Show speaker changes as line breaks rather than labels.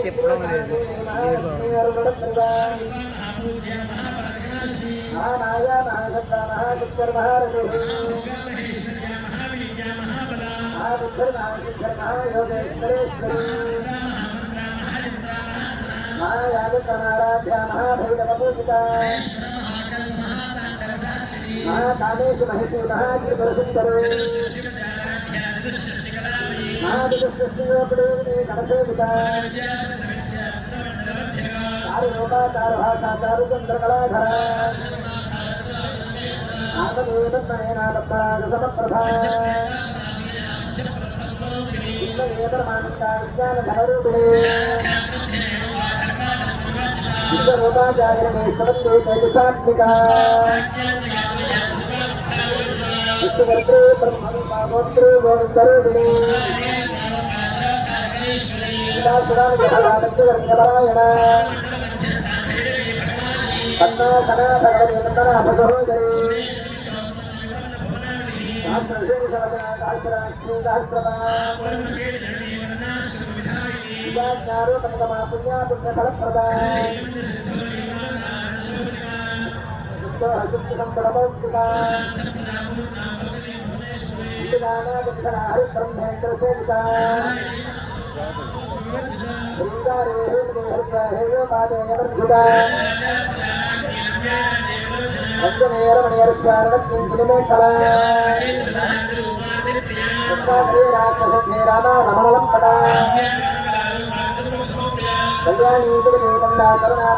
తిప్పడం లేదు
कामेश महिषी महात्रिपुरसुंदर महादिगसृष्टियोपदेवने गणसेविता चारुलोकाचार भाषा चारुचंद्रकलाधरा आत्मदेवत्मनेनात्मरागसमप्रभा इंद्रदेवमानता विज्ञानधनरूपिणे विश्वरूपाचार्यणे समन्वे तैजसात्मिका विष्णुवर्त्रे ब्रह्मरूपागोत्रे गोविन्दरूपिणे सुरासुरानिजहरादक्षवर्ण्यपरायण तन्नो सदा भगवती नन्दना सहोदरी सहस्रशेषसहस्रनाम पुण्या पुण्यफलप्रदा संबरमौक्तिका हरिब्रह्मेन्द्र सेविका रामणलम पदा कल्याणी करुणा करुणा